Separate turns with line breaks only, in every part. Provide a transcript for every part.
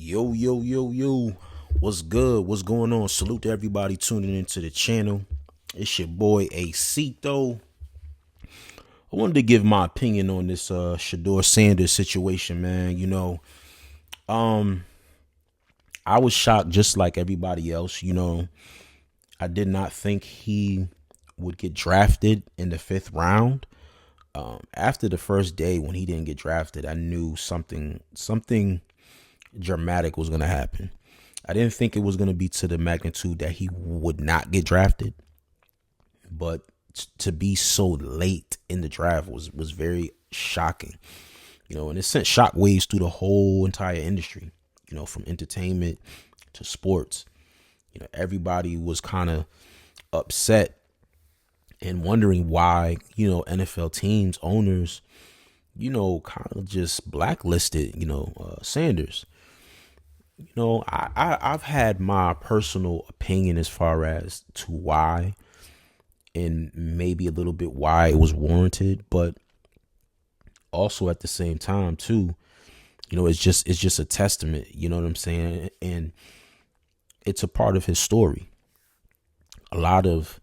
Yo, yo, yo, yo. What's good? What's going on? Salute to everybody tuning into the channel. It's your boy AC though. I wanted to give my opinion on this Shedeur Sanders situation, man. Um, I was shocked just like everybody else. I did not think he would get drafted in the fifth round. After the first day when he didn't get drafted, I knew something dramatic was gonna happen. I didn't think it was gonna be to the magnitude that he would not get drafted, but to be so late in the draft was very shocking. And it sent shockwaves through the whole entire industry. From entertainment to sports. Everybody was kind of upset and wondering why NFL teams, owners, kind of just blacklisted Sanders. I've had my personal opinion as far as to why, and maybe a little bit why it was warranted, but also at the same time too, it's just a testament, you know what I'm saying? And it's a part of his story. A lot of,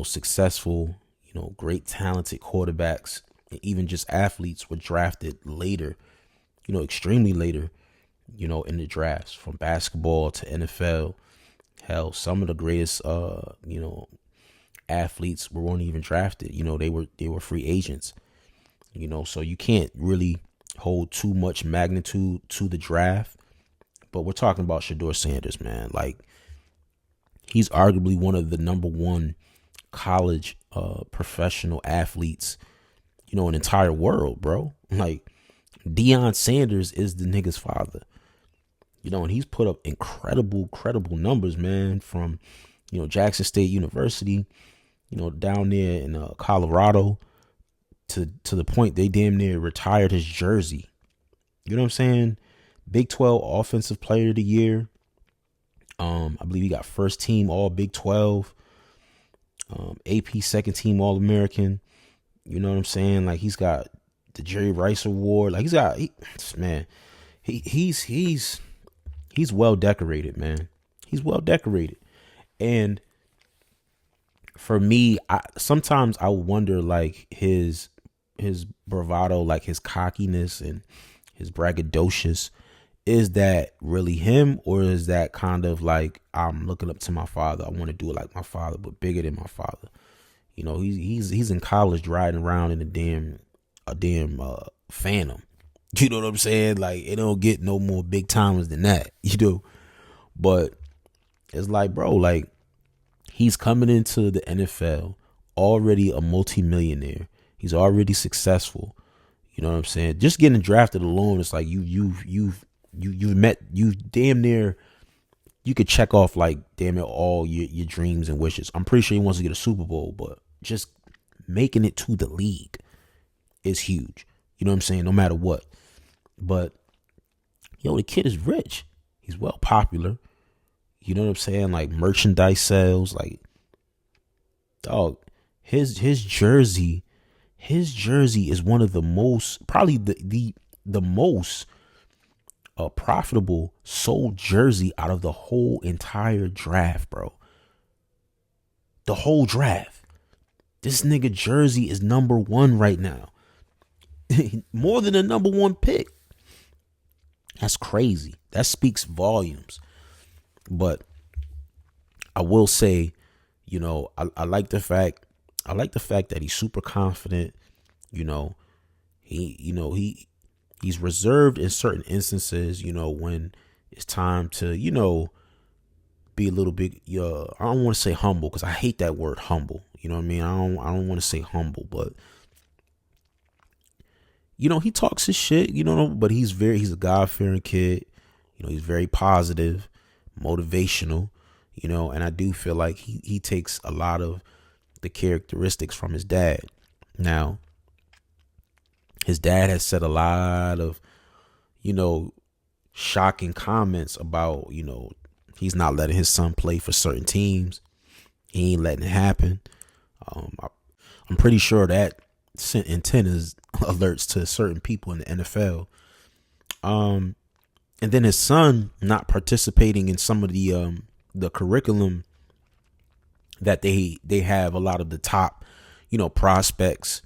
successful, great talented quarterbacks, and even just athletes were drafted later, extremely later, in the drafts, from basketball to NFL. Hell, some of the greatest, athletes weren't even drafted. They were free agents. So you can't really hold too much magnitude to the draft. But we're talking about Shedeur Sanders, man. Like, he's arguably one of the number one college professional athletes, in the entire world, bro. Like, Deion Sanders is the nigga's father. And he's put up incredible numbers, man, from, Jackson State University, down there in Colorado to the point they damn near retired his jersey. You know what I'm saying? Big 12 Offensive Player of the Year. I believe he got first team All Big 12. AP second team All American. You know what I'm saying? Like, he's got the Jerry Rice Award. Like, he's well decorated, man. He's well decorated. And for me, sometimes I wonder, like, his bravado, like his cockiness and his braggadocious. Is that really him, or is that kind of like, I'm looking up to my father, I want to do it like my father, but bigger than my father? He's in college riding around in a damn Phantom. You know what I'm saying? Like, it don't get no more big timers than that, But it's like, bro, like, he's coming into the NFL already a multimillionaire. He's already successful. You know what I'm saying? Just getting drafted alone, it's like you damn near, you could check off like damn near all your dreams and wishes. I'm pretty sure he wants to get a Super Bowl, but just making it to the league is huge. You know what I'm saying? No matter what. But the kid is rich. He's well popular. You know what I'm saying? Like, merchandise sales, like, dog, his jersey is one of the most, probably the most profitable sold jersey out of the whole entire draft, bro. The whole draft. This nigga jersey is number one right now. More than a number one pick. That's crazy. That speaks volumes. But I will say, I like the fact that he's super confident. He's reserved in certain instances, when it's time to, be a little bit, I don't want to say humble, because I hate that word humble. You know what I mean? I don't want to say humble, but he talks his shit, but he's a God-fearing kid. He's very positive, motivational, and I do feel like he takes a lot of the characteristics from his dad. Now, his dad has said a lot of, shocking comments about, he's not letting his son play for certain teams. He ain't letting it happen. I'm pretty sure that sent antennas alerts to certain people in the NFL. And then his son not participating in some of the curriculum that they have a lot of the top, prospects,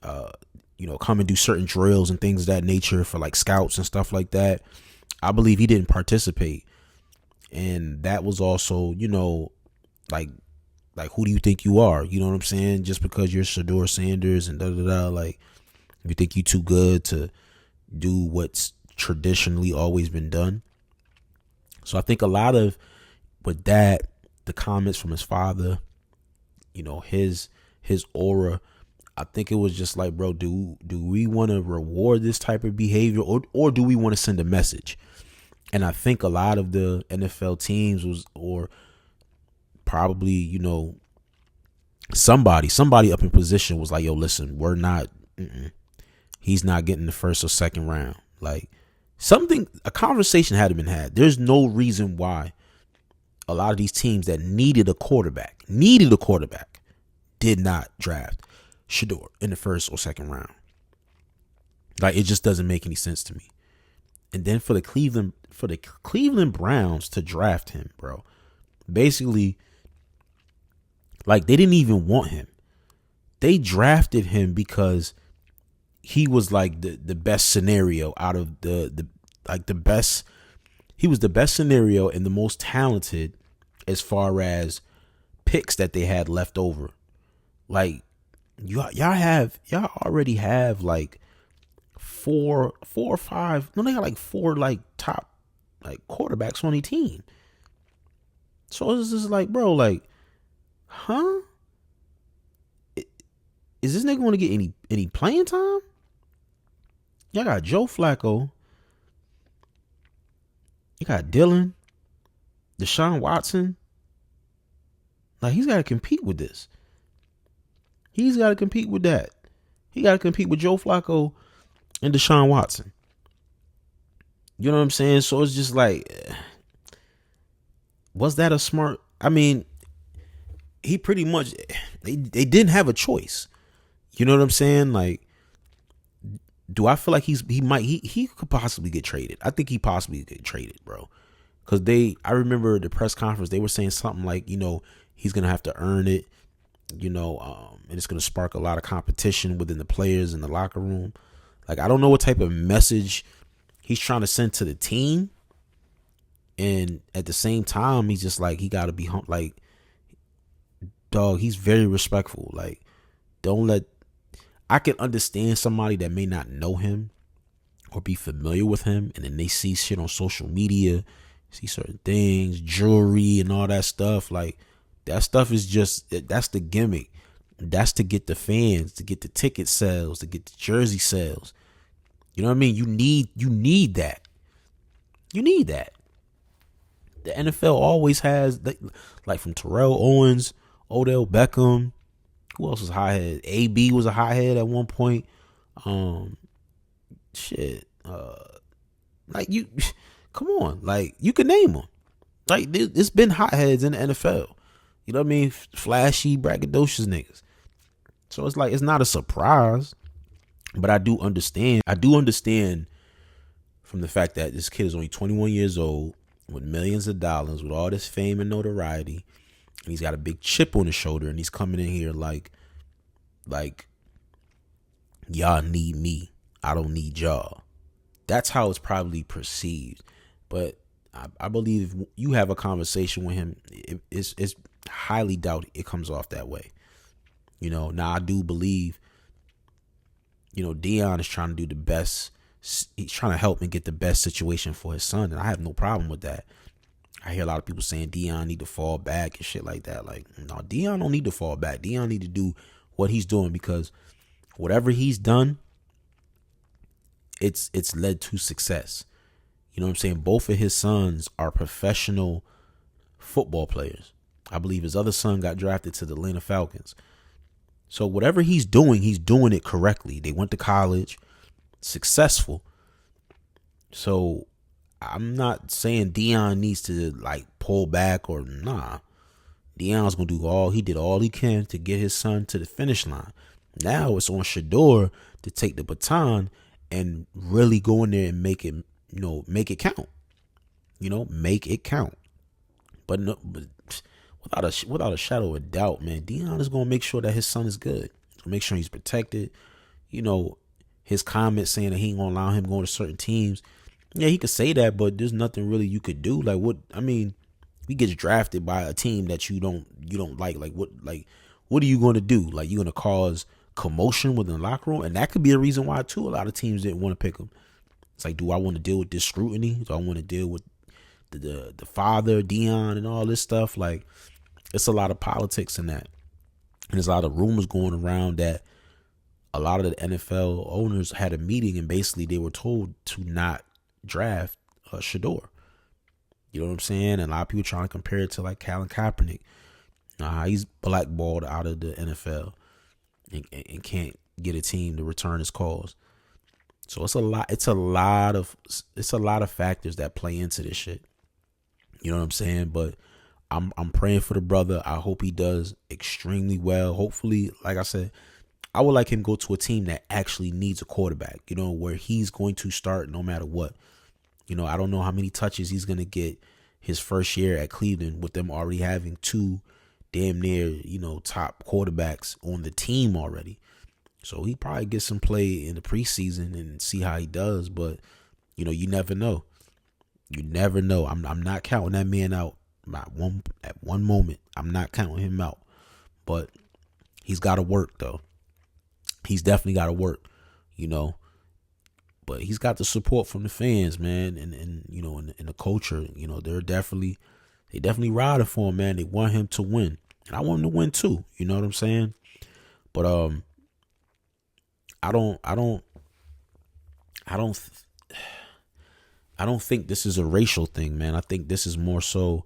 come and do certain drills and things of that nature for like scouts and stuff like that. I believe he didn't participate. And that was also, like who do you think you are? You know what I'm saying? Just because you're Shedeur Sanders and da da da, like you think you too good to do what's traditionally always been done. So I think a lot of with that, the comments from his father, his aura, I think it was just like, bro, do we want to reward this type of behavior, or do we want to send a message? And I think a lot of the NFL teams or probably, somebody up in position was like, yo, listen, we're not, he's not getting the first or second round. Like a conversation had been had. There's no reason why a lot of these teams that needed a quarterback, did not draft Shedeur in the first or second round. Like, it just doesn't make any sense to me. And then for the Cleveland Browns to draft him, bro, basically, like, they didn't even want him. They drafted him because he was like the best scenario out of the best. He was the best scenario and the most talented as far as picks that they had left over. Like, y'all already have like four or five. No, they got like four like top like quarterbacks on the team. So it's just like, bro, like, huh? Is this nigga going to get any playing time? Y'all got Joe Flacco. You got Dylan, Deshaun Watson. Like, he's got to compete with this. He's got to compete with that. He got to compete with Joe Flacco and Deshaun Watson. You know what I'm saying? So it's just like, was that a smart? I mean, he pretty much, they didn't have a choice. You know what I'm saying? Like, do I feel like he could possibly get traded? I think he possibly get traded, bro. Because I remember the press conference, they were saying something like, he's going to have to earn it, and it's going to spark a lot of competition within the players in the locker room. Like, I don't know what type of message he's trying to send to the team. And at the same time, he's just like, he got to be like, dog, he's very respectful. Like, I can understand somebody that may not know him or be familiar with him, and then they see shit on social media, see certain things, jewelry and all that stuff. Like, that stuff is that's the gimmick. That's to get the fans, to get the ticket sales, to get the jersey sales. You know what I mean? You need that. You need that. The NFL always has, like from Terrell Owens, Odell Beckham. Who else was hothead? AB was a hothead at one point. Like, you, come on, like, you can name them. Like, it's been hotheads in the NFL. You know what I mean? Flashy, braggadocious niggas. So it's like, it's not a surprise, but I do understand. I do understand from the fact that this kid is only 21 years old with millions of dollars, with all this fame and notoriety. And he's got a big chip on his shoulder, and he's coming in here like y'all need me. I don't need y'all. That's how it's probably perceived. But I believe if you have a conversation with him, it's highly doubt it comes off that way. Now I do believe, Deion is trying to do the best. He's trying to help and get the best situation for his son, and I have no problem with that. I hear a lot of people saying Deion need to fall back and shit like that. Like, no, Deion don't need to fall back. Deion need to do what he's doing, because whatever he's done, it's led to success. You know what I'm saying? Both of his sons are professional football players. I believe his other son got drafted to the Atlanta Falcons. So whatever he's doing it correctly. They went to college, successful. So I'm not saying Deion needs to like pull back or nah. Deion's gonna did all he can to get his son to the finish line. Now it's on Shedeur to take the baton and really go in there and make it make it count. Make it count. But no, but without a shadow of doubt, man, Deion is gonna make sure that his son is good. Make sure he's protected. His comments saying that he ain't gonna allow him going to certain teams. Yeah, he could say that, but there's nothing really you could do. Like, what? I mean, he gets drafted by a team that you don't like. Like, what are you gonna do? Like, you gonna cause commotion within the locker room? And that could be a reason why too a lot of teams didn't want to pick him. It's like, do I want to deal with this scrutiny? Do I want to deal with the father, Deion, and all this stuff? Like, it's a lot of politics in that. And there's a lot of rumors going around that a lot of the NFL owners had a meeting and basically they were told to not draft Shedeur. You know what I'm saying? And a lot of people trying to compare it to like Colin Kaepernick. He's blackballed out of the NFL and can't get a team to return his calls. So it's a lot of factors that play into this shit. You know what I'm saying? But I'm praying for the brother. I hope he does extremely well. Hopefully, like I said, I would like him to go to a team that actually needs a quarterback, where he's going to start no matter what. I don't know how many touches he's going to get his first year at Cleveland with them already having two damn near, top quarterbacks on the team already. So he probably gets some play in the preseason and see how he does. But, you never know. You never know. I'm not counting that man out at one moment. I'm not counting him out. But he's got to work, though. He's definitely got to work, But he's got the support from the fans, man, and in the culture. They definitely riding for him, man. They want him to win, and I want him to win too. You know what I'm saying? But I don't think this is a racial thing, man. I think this is more so,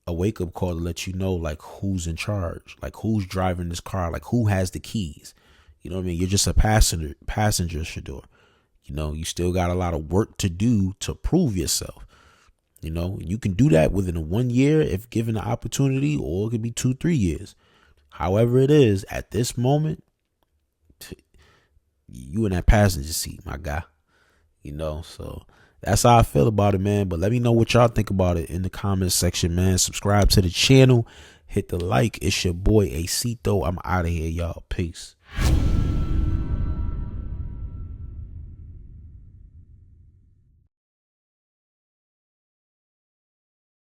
a wake up call to let you know, like, who's in charge, like who's driving this car, like who has the keys. You know what I mean? You're just a passenger, Shedeur. You still got a lot of work to do to prove yourself. You can do that within a 1 year if given the opportunity, or it could be 2-3 years. However it is, at this moment, you in that passenger seat, my guy. So that's how I feel about it, man. But let me know what y'all think about it in the comments section, man. Subscribe to the channel. Hit the like. It's your boy Acito. I'm out of here, y'all. Peace.